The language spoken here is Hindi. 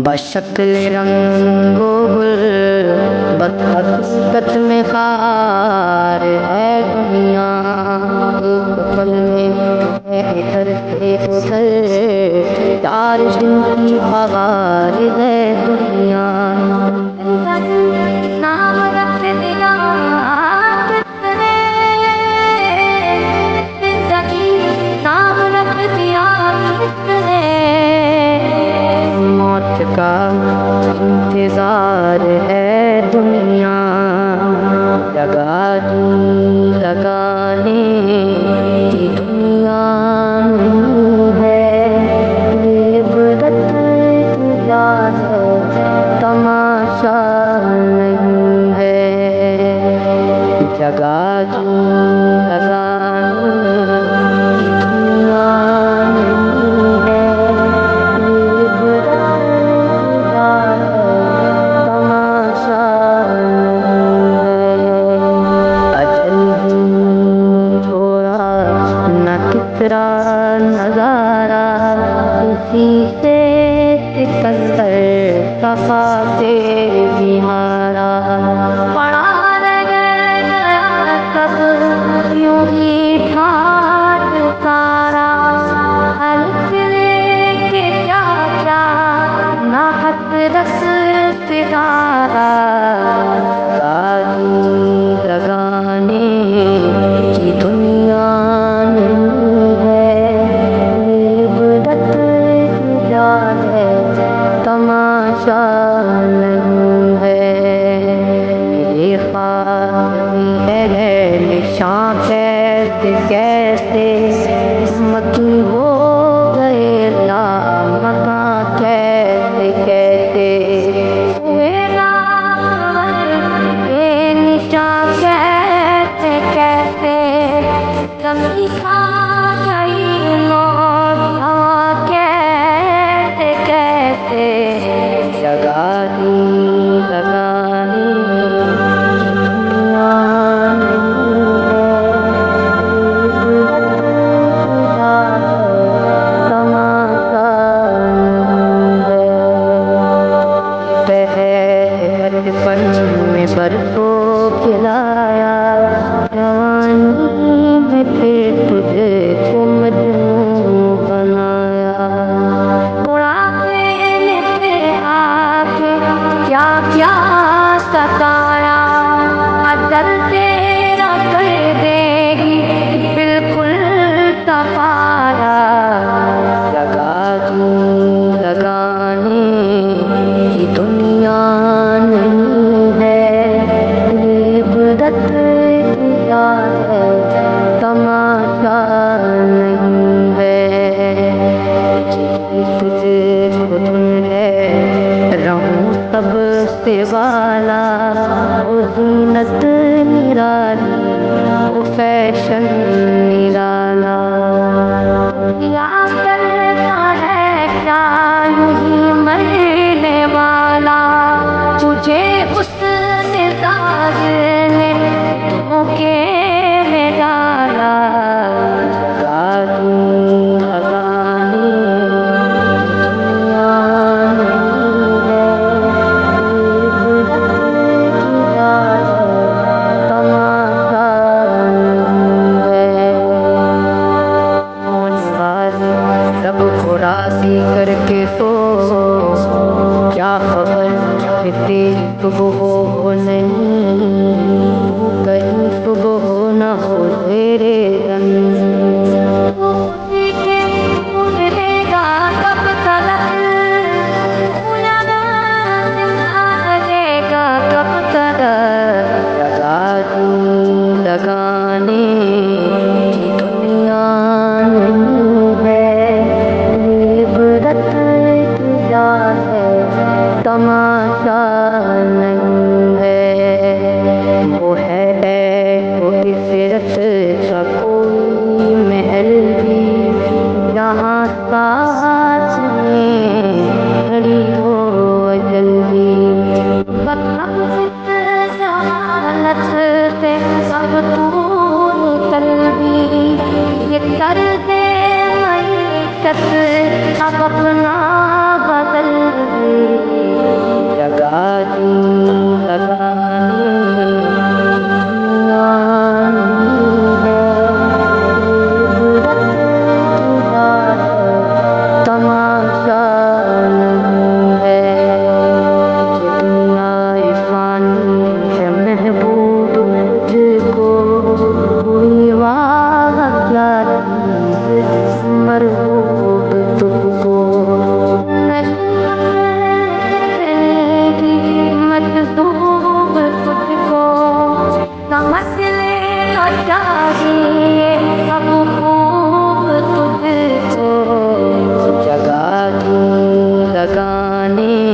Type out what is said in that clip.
बशक्ल रंगो गुल हकीकत में खार है दुनिया। पल में है इधर से उधर, 4 दिन की बहार है दुनिया। नाम रख दिया किसने, जिंदगी नाम रख दिया किसने। मौत का इंतजार है दुनिया, लगाने की दुनिया नहीं है। इबरत क्या है तमाशा नहीं है। लगाने की दुनिया नहीं है। इबरत क्या है तमाशा नहीं है। अजल भी थोड़ा न कितरा नजारा, इसी से सिकंदर सफा से बिहारा। पड़ा रह गया सब यूं ही ठाट सारा, हल्क लेके क्या क्या ना हसरत सितारा। लगाने की दुनिया नहीं है। इबरत क्या है तमाशा नहीं है। ये ख्वाब है निशां कैसे कैसे, मकी हो गए लामका कैसे कैसे। निशां कैसे कैसे, कमी खा गई नौधा कैसे कैसे। लगाने दुनिया नहीं है। तमाशा नहीं है। बहरपन में बरसों खिलाया, जवानी में फिर तुझे को मजनू बनाया। बुढ़ापे में फिर आके क्या क्या सताया, अजल तेरा कर देगी बिल्कुल सफाया। लगाने की दुनिया नहीं है। इबरत क्या है तमाशा नहीं है। तुझे खुद है रहूं सबसे वाला, वो ज़ीनत निराली वो फैशन निराला। या करना है क्या नहीं मरने वाला, तुझे उसने साजने धोखे में डाला। लगाने दुनिया नहीं है। इबरत क्या है तमाशा नहीं है। सब को राजी करके तो क्या खबर इतनी सुबह हो नहीं, कहीं सुबह हो न हो तेरे लगाने की दुनिया नहीं है। इबरत क्या है तमाशा नहीं लगाने